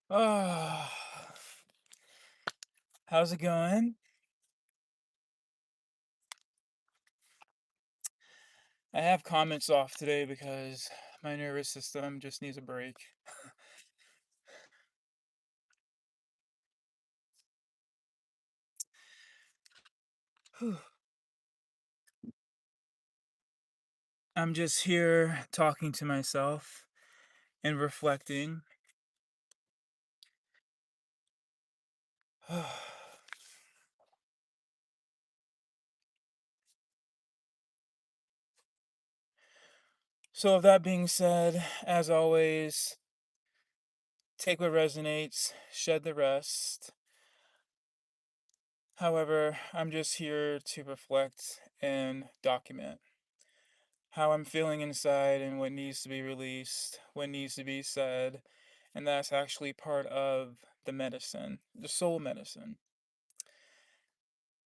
Oh, how's it going? I have comments off today because my nervous system just needs a break. Whew. I'm just here talking to myself and reflecting. So, with that being said, as always, take what resonates, shed the rest. However, I'm just here to reflect and document how I'm feeling inside and what needs to be released, what needs to be said. And that's actually part of the medicine, the soul medicine.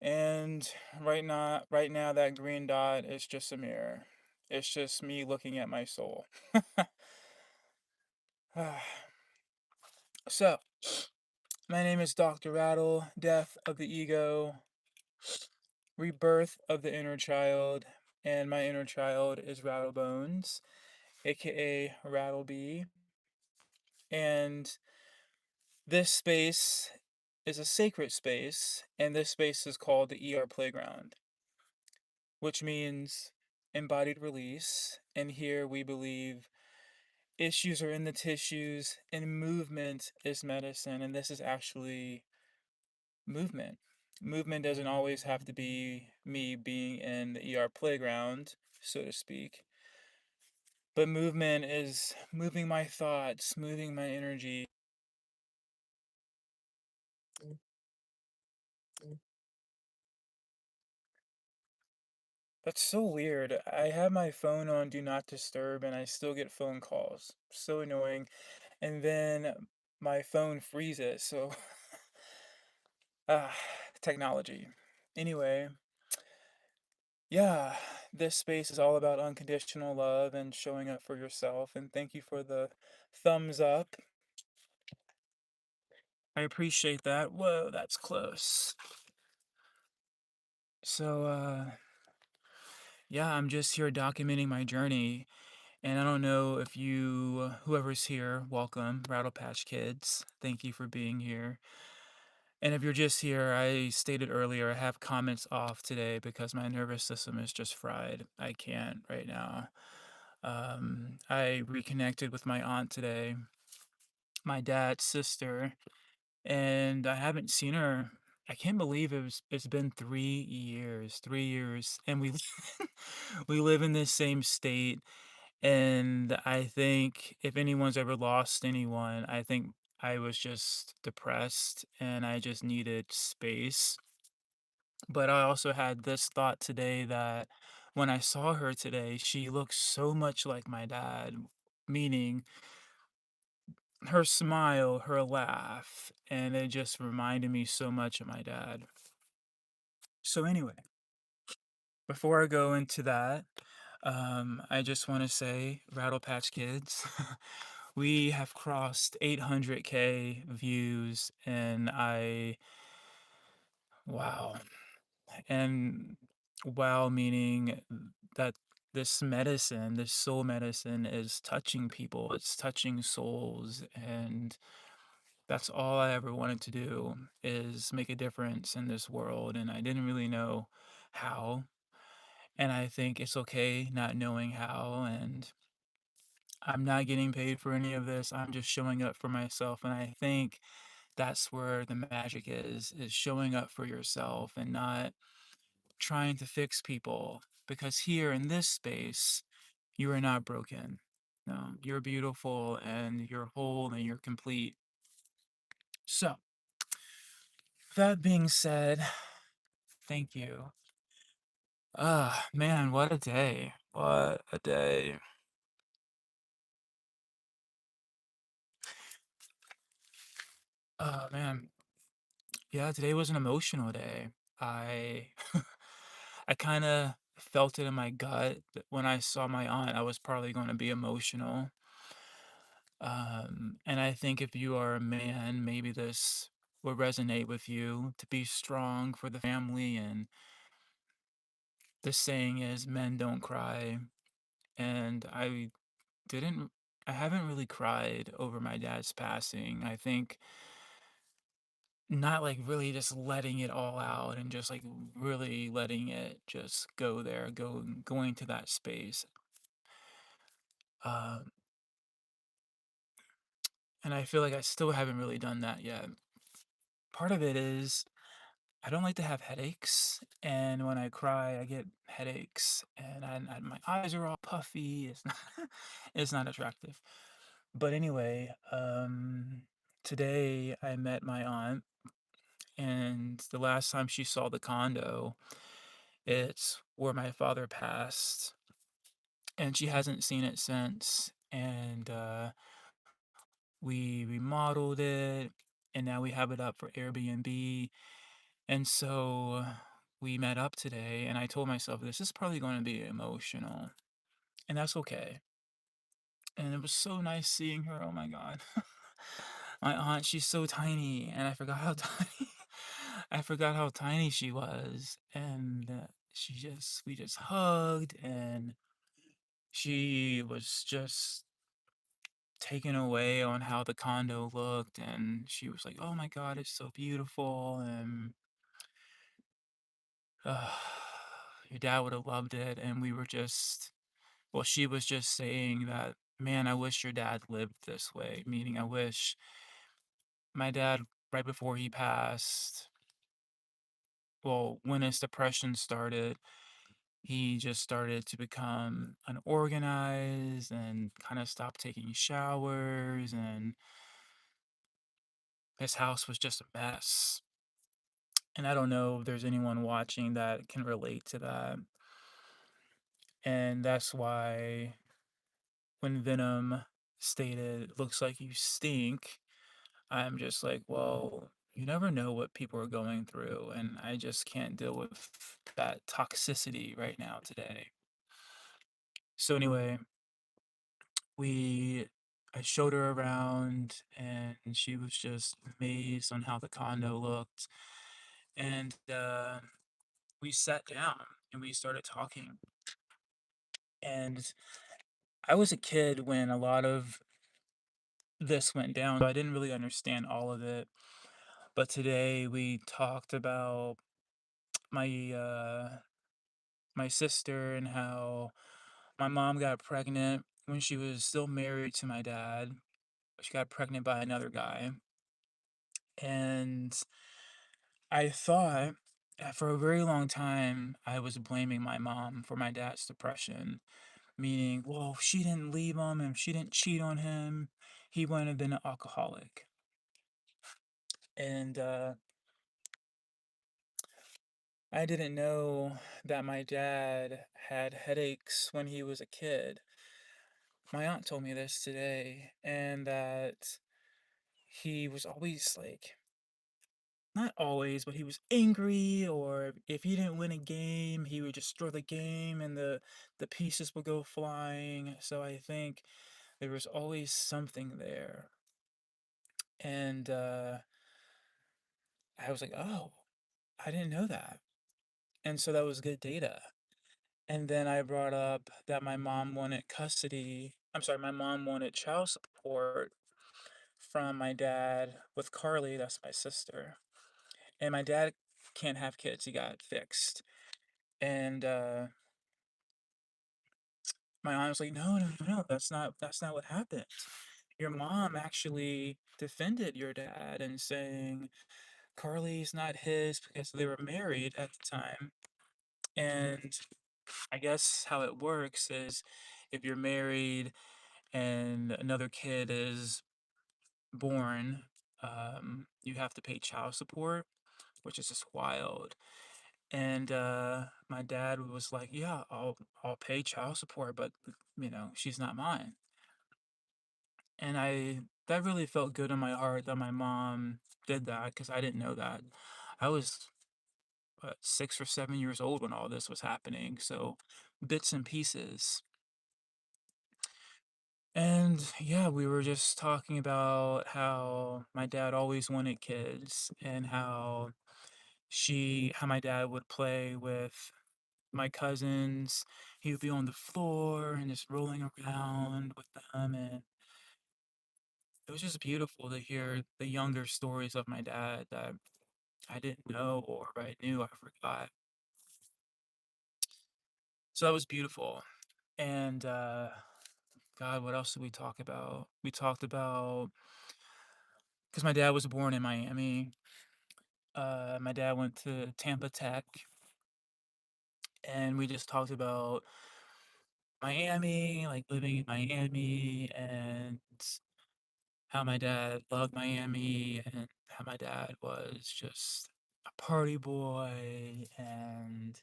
And right now, that green dot is just a mirror. It's just me looking at my soul. So, my name is Dr. Rattle, Death of the Ego, Rebirth of the Inner Child, and my inner child is Rattlebones, aka Rattlebee. And this space is a sacred space, and this space is called the ER Playground, which means embodied release. And here we believe issues are in the tissues, and movement is medicine. And this is actually movement. Movement doesn't always have to be me being in the ER playground, so to speak. But movement is moving my thoughts, moving my energy. That's so weird. I have my phone on Do Not Disturb and I still get phone calls. So annoying. And then my phone freezes. So, ah, technology. Anyway, yeah, this space is all about unconditional love and showing up for yourself. And thank you for the thumbs up. I appreciate that. Whoa, that's close. So, yeah, I'm just here documenting my journey. And I don't know if you, whoever's here, welcome, Rattle Patch Kids. Thank you for being here. And if you're just here, I stated earlier, I have comments off today because my nervous system is just fried. I can't right now. I reconnected with my aunt today, my dad's sister, and I haven't seen her. I can't believe it's been 3 years, 3 years, and we we live in the same state. And I think if anyone's ever lost anyone, I think I was just depressed and I just needed space. But I also had this thought today that when I saw her today, she looks so much like my dad, meaning her smile, her laugh, and it just reminded me so much of my dad. So, anyway, before I go into that, I just want to say, Rattle Patch Kids, we have crossed 800K views, and wow. And wow, meaning that this medicine, this soul medicine, is touching people, it's touching souls, and that's all I ever wanted to do is make a difference in this world, and I didn't really know how. And I think it's okay not knowing how, and I'm not getting paid for any of this. I'm just showing up for myself. And I think that's where the magic is showing up for yourself and not trying to fix people. Because here in this space, you are not broken. No, you're beautiful and you're whole and you're complete. So, that being said, thank you. Ah, man, what a day. What a day. Oh, man. Yeah, today was an emotional day. I I kind of felt it in my gut that when I saw my aunt, I was probably going to be emotional. And I think if you are a man, maybe this will resonate with you to be strong for the family. And the saying is, men don't cry. And didn't, I haven't really cried over my dad's passing. I think not like really just letting it all out and just like really letting it just go there, going to that space. Uh, and I feel like I still haven't really done that yet. Part of it is I don't like to have headaches, and when I cry, I get headaches, and my eyes are all puffy. It's not, it's not attractive. But anyway, today I met my aunt, and the last time she saw the condo, it's where my father passed, and she hasn't seen it since. And we remodeled it, and now we have it up for Airbnb. And so we met up today, and I told myself this is probably going to be emotional, and that's okay. And it was so nice seeing her. Oh my God. My aunt, she's so tiny, and I forgot how tiny I forgot how tiny she was. And we just hugged, and she was just taken away on how the condo looked, and she was like, "Oh my God, it's so beautiful." And uh, your dad would have loved it. And we were just, well, she was just saying that, man, I wish your dad lived this way. Meaning, I wish my dad, right before he passed, well, when his depression started, he just started to become unorganized and kind of stopped taking showers, and his house was just a mess. And I don't know if there's anyone watching that can relate to that. And that's why when Venom stated, "Looks like you stink," I'm just like, well, you never know what people are going through. And I just can't deal with that toxicity right now today. So, anyway, we I showed her around, and she was just amazed on how the condo looked. And we sat down and we started talking. And I was a kid when a lot of this went down, so I didn't really understand all of it. But today we talked about my my sister and how my mom got pregnant when she was still married to my dad. She got pregnant by another guy. And I thought for a very long time I was blaming my mom for my dad's depression, meaning, well, if she didn't leave him and if she didn't cheat on him, he wouldn't have been an alcoholic. And I didn't know that my dad had headaches when he was a kid. My aunt told me this today, and that he was always like, not always, but he was angry, or if he didn't win a game, he would just throw the game and the pieces would go flying. So I think there was always something there. And I was like, oh, I didn't know that. And so that was good data. And then I brought up that my mom wanted custody. I'm sorry, my mom wanted child support from my dad with Carly, that's my sister. And my dad can't have kids, he got fixed. And my aunt was like, "No, no, no, no, that's not what happened. Your mom actually defended your dad and saying Carly's not his because they were married at the time." And I guess how it works is if you're married and another kid is born, you have to pay child support, which is just wild. And my dad was like, "Yeah, I'll pay child support, but she's not mine." And that really felt good in my heart that my mom did that, because I didn't know that. I was 6 or 7 years old when all this was happening, so bits and pieces. And yeah, we were just talking about how my dad always wanted kids and how my dad would play with my cousins. He would be on the floor and just rolling around with them, and it was just beautiful to hear the younger stories of my dad that I didn't know or I knew I forgot. So that was beautiful. And God, what else did we talk about? We talked about because my dad was born in Miami. My dad went to Tampa Tech, and we just talked about Miami, like living in Miami, and how my dad loved Miami, and how my dad was just a party boy, and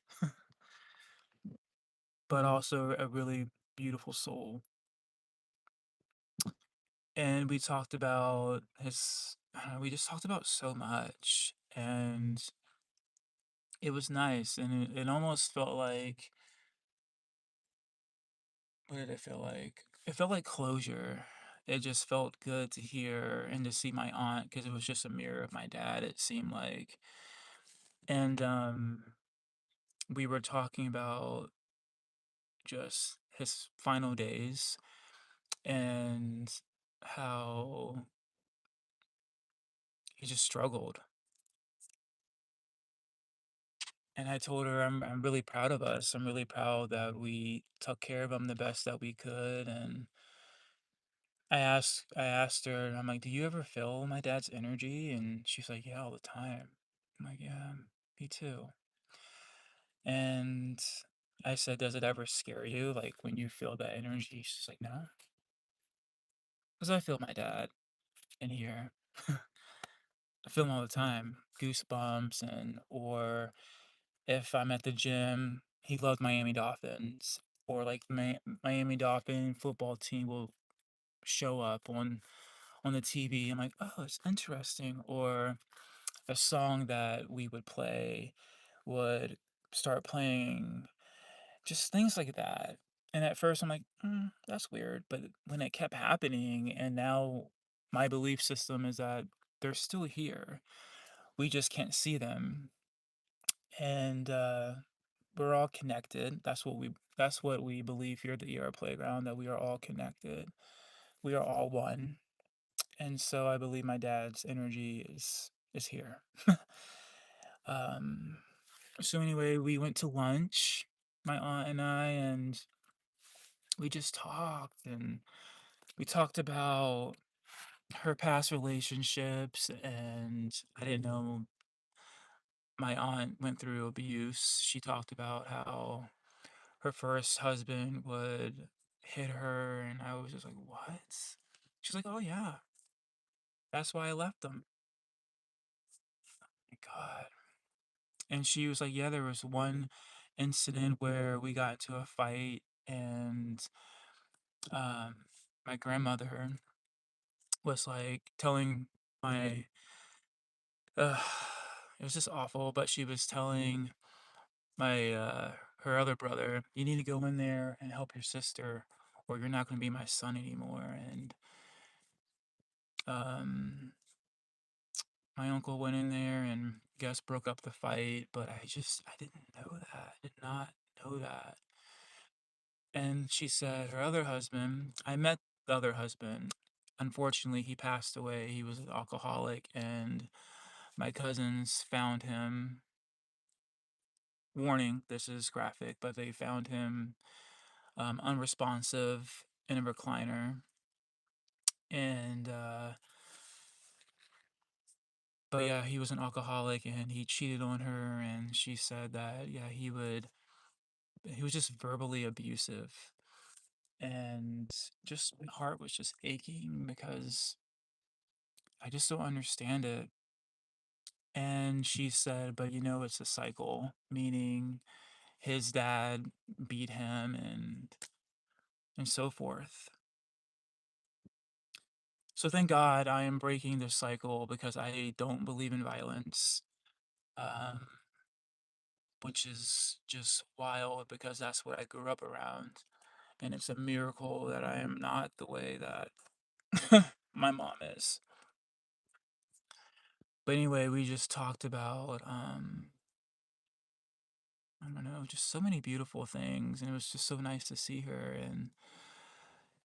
but also a really beautiful soul. And we talked about I don't know, we just talked about so much, and it was nice, and it almost felt like, what did it feel like? It felt like closure. It just felt good to hear and to see my aunt because it was just a mirror of my dad, it seemed like. And we were talking about just his final days and how he just struggled. And I told her I'm really proud of us. I'm really proud that we took care of him the best that we could. And I asked her, and I'm like, "Do you ever feel my dad's energy?" And she's like, "Yeah, all the time." I'm like, "Yeah, me too." And I said, "Does it ever scare you, like when you feel that energy?" She's like, "No, because I feel my dad in here. I feel him all the time, goosebumps, and or if I'm at the gym, he loved Miami Dolphins, or like Miami Dolphin football team will show up on the TV. I'm like, oh, it's interesting. Or a song that we would play would start playing, just things like that. And at first, I'm like, that's weird. But when it kept happening, and now my belief system is that they're still here. We just can't see them. And we're all connected. That's what we believe here at the ER playground, that we are all connected. We are all one. And so I believe my dad's energy is here. um so anyway, we went to lunch, my aunt and I, and we just talked, and we talked about her past relationships, and I didn't know my aunt went through abuse. She talked about how her first husband would hit her, and I was just like, "What?" She's like, "Oh yeah, that's why I left them." My God. And she was like, "Yeah, there was one incident where we got into a fight, and um, my grandmother was like telling my, uh, it was just awful, but she was telling my her other brother, you need to go in there and help your sister, or you're not going to be my son anymore." And um, my uncle went in there and guess broke up the fight, but I didn't know that. I did not know that. And she said her other husband, I met the other husband. Unfortunately, he passed away. He was an alcoholic, and my cousins found him. Warning, this is graphic, but they found him unresponsive in a recliner. And, but yeah, he was an alcoholic and he cheated on her. And she said that, yeah, he was just verbally abusive. And just my heart was just aching because I just don't understand it. And she said, but it's a cycle, meaning his dad beat him and so forth. So thank God I am breaking this cycle because I don't believe in violence, um, which is just wild because that's what I grew up around. And it's a miracle that I am not the way that my mom is. But anyway, we just talked about I don't know, just so many beautiful things, and it was just so nice to see her. And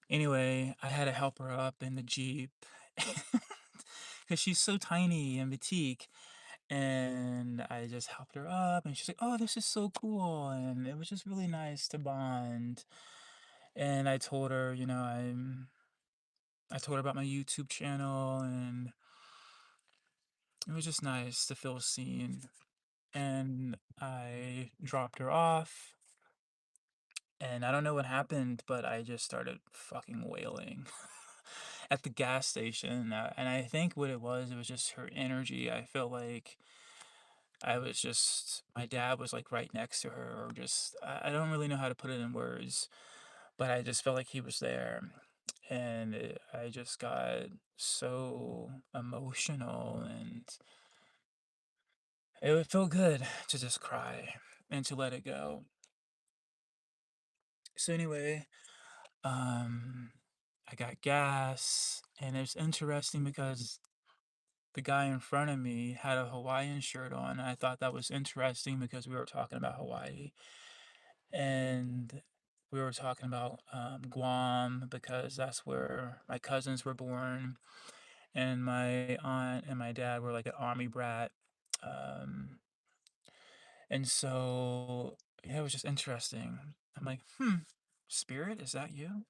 anyway, I had to help her up in the Jeep because she's so tiny and petite. And I just helped her up, and she's like, "Oh, this is so cool." And it was just really nice to bond. And I told her, I told her about my YouTube channel, and it was just nice to feel seen. And I dropped her off, and I don't know what happened, but I just started fucking wailing at the gas station. And I think what it was just her energy. I felt like I was just, my dad was like right next to her, or just, I don't really know how to put it in words, but I just felt like he was there. And I just got so emotional, and it would feel good to just cry and to let it go. So anyway, um, I got gas, and it's interesting because the guy in front of me had a Hawaiian shirt on. And I thought that was interesting because we were talking about Hawaii, and we were talking about Guam because that's where my cousins were born, and my aunt and my dad were like an army brat. Um, and so, yeah, it was just interesting. I'm like, spirit, is that you?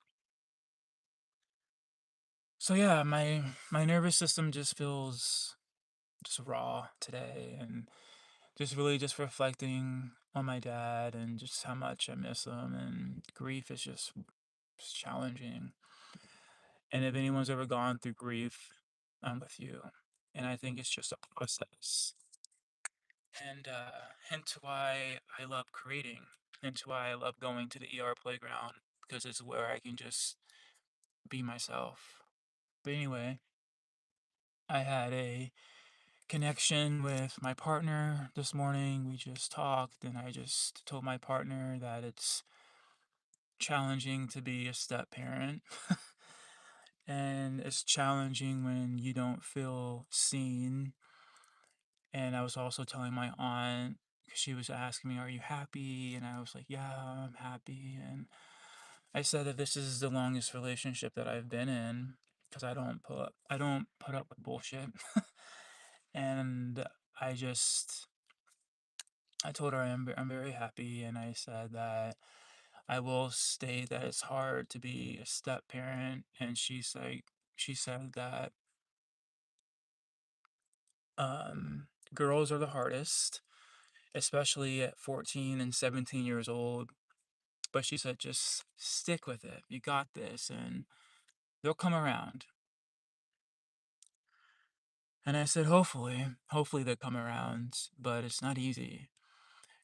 So yeah, my nervous system just feels just raw today, and just really just reflecting on my dad and just how much I miss him, and grief is just challenging. And if anyone's ever gone through grief, I'm with you. And I think it's just a process. And hence why I love creating, hence why I love going to the ER playground, because it's where I can just be myself. But anyway, I had a connection with my partner this morning. We just talked, and I just told my partner that it's challenging to be a step parent. And it's challenging when you don't feel seen. And I was also telling my aunt, because she was asking me, "Are you happy?" And I was like, "Yeah, I'm happy." And I said that this is the longest relationship that I've been in, because I don't put up with bullshit. And I just I told her I'm very happy, and I said that I will state that it's hard to be a step parent. And she said that girls are the hardest, especially at 14 and 17 years old. But she said, just stick with it. You got this, and they'll come around. And I said, hopefully they'll come around, but it's not easy.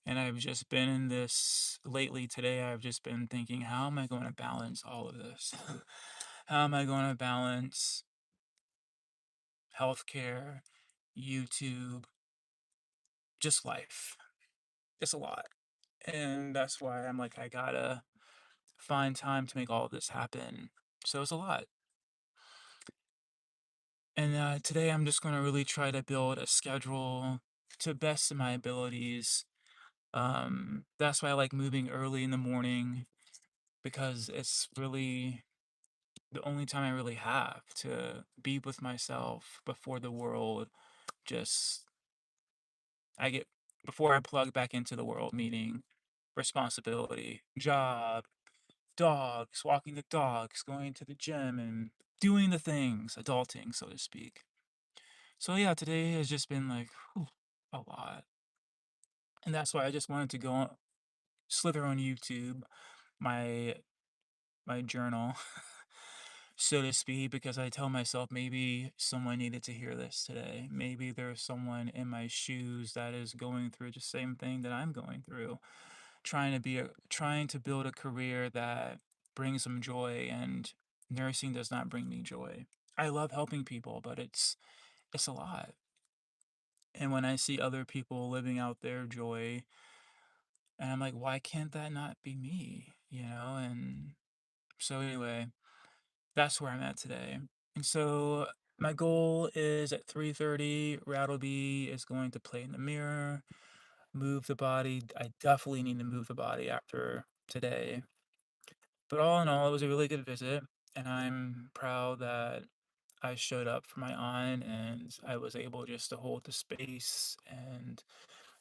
And I've just been in this lately today. I've just been thinking, how am I going to balance all of this? How am I going to balance healthcare, YouTube, just life? It's a lot. And that's why I'm like, I gotta find time to make all of this happen. So it's a lot. And today I'm just going to really try to build a schedule to best of my abilities. That's why I like moving early in the morning, because it's really the only time I really have to be with myself before the world just I get before I plug back into the world, meaning responsibility, job, dogs, walking the dogs, going to the gym, and doing the things, adulting, so to speak. So yeah, today has just been like a lot. And that's why I just wanted to slither on YouTube, my my journal, so to speak, because I tell myself maybe someone needed to hear this today. Maybe there's someone in my shoes that is going through the same thing that I'm going through, trying to build a career that brings them joy, and nursing does not bring me joy. I love helping people, but it's a lot. And when I see other people living out their joy, and I'm like, why can't that not be me? You know, and So anyway, that's where I'm at today. And so my goal is at 3:30, Rattleby is going to play in the mirror, move the body. I definitely need to move the body after today. But all in all, it was a really good visit, and I'm proud that I showed up for my aunt and I was able just to hold the space, and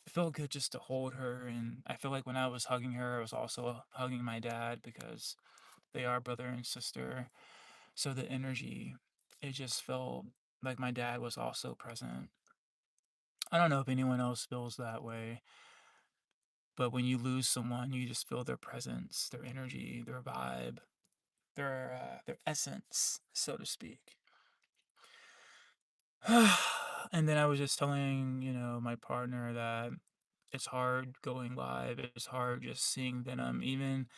it felt good just to hold her. And I feel like when I was hugging her, I was also hugging my dad because they are brother and sister. So the energy, it just felt like my dad was also present. I don't know if anyone else feels that way, but when you lose someone, you just feel their presence, their energy, their vibe, their essence, so to speak. And then I was just telling, my partner that it's hard going live. It's hard just seeing Venom, even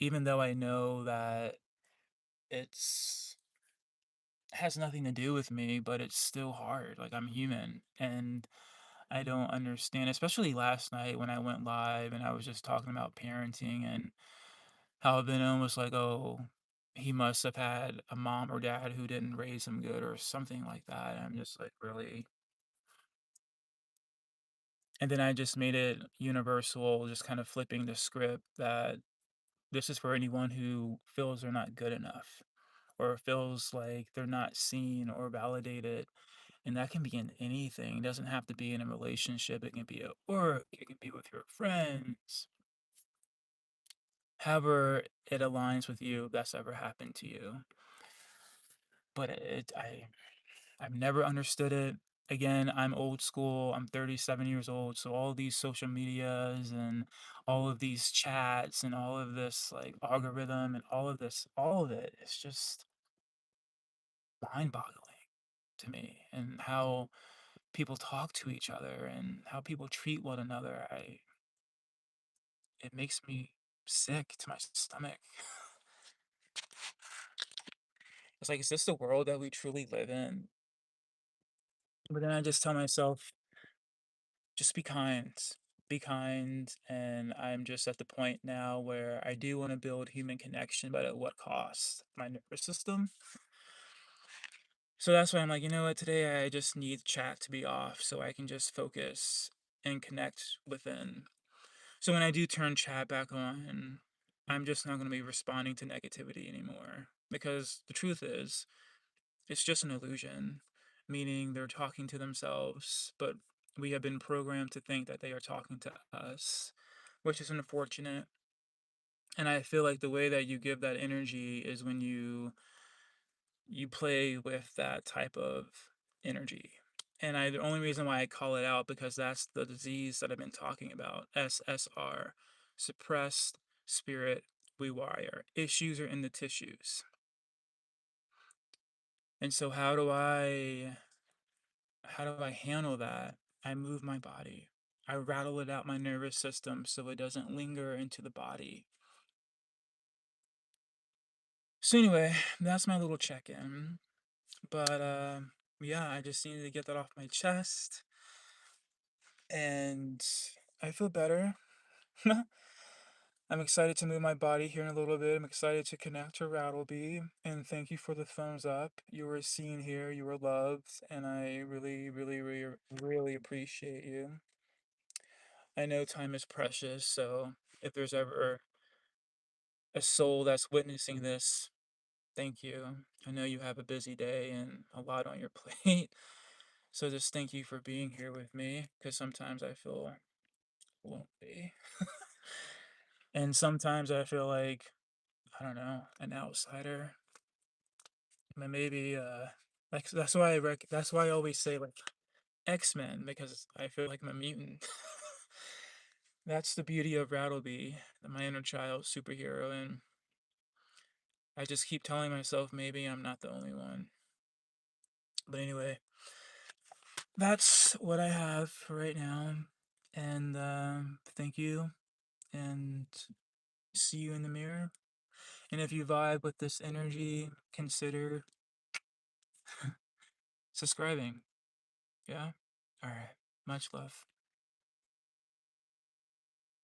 even though I know that it's has nothing to do with me, but it's still hard. Like, I'm human and I don't understand, especially last night when I went live and I was just talking about parenting and how Venom was like, oh, he must have had a mom or dad who didn't raise him good or something like that. And I'm just like, really? And then I just made it universal, just kind of flipping the script that this is for anyone who feels they're not good enough or feels like they're not seen or validated. And that can be in anything. It doesn't have to be in a relationship. It can be at work. It can be with your friends. However, it aligns with you if that's ever happened to you. But I've never understood it. Again, I'm old school. I'm 37 years old. So all these social medias and all of these chats and all of this like algorithm and all of it is just mind-boggling to me. And how people talk to each other and how people treat one another. It makes me sick to my stomach. It's like, is this the world that we truly live in? But then I just tell myself, just be kind. Be kind. And I'm just at the point now where I do want to build human connection, but at what cost? My nervous system. So that's why I'm like, you know what, today I just need chat to be off so I can just focus and connect within. So when I do turn chat back on, I'm just not going to be responding to negativity anymore. Because the truth is, it's just an illusion, meaning they're talking to themselves, but we have been programmed to think that they are talking to us, which is unfortunate. And I feel like the way that you give that energy is when you play with that type of energy. And the only reason why I call it out because that's the disease that I've been talking about, SSR, suppressed spirit rewire. Issues are in the tissues. And so how do I handle that? I move my body. I rattle it out my nervous system so it doesn't linger into the body. So anyway, that's my little check-in. But yeah, I just needed to get that off my chest, and I feel better. I'm excited to move my body here in a little bit. I'm excited to connect to Rattleby, and thank you for the thumbs up. You were seen here, you were loved, and I really, really, really, really appreciate you. I know time is precious, so if there's ever a soul that's witnessing this, thank you. I know you have a busy day and a lot on your plate, so just thank you for being here with me, because sometimes I feel lonely. And sometimes I feel like, I don't know, an outsider. Maybe like that's why I always say like X-Men, because I feel like I'm a mutant. That's the beauty of Rattleby, my inner child superhero, and I just keep telling myself maybe I'm not the only one. But anyway, that's what I have for right now. And thank you, and see you in the mirror. And if you vibe with this energy, consider subscribing. Yeah? All right. Much love.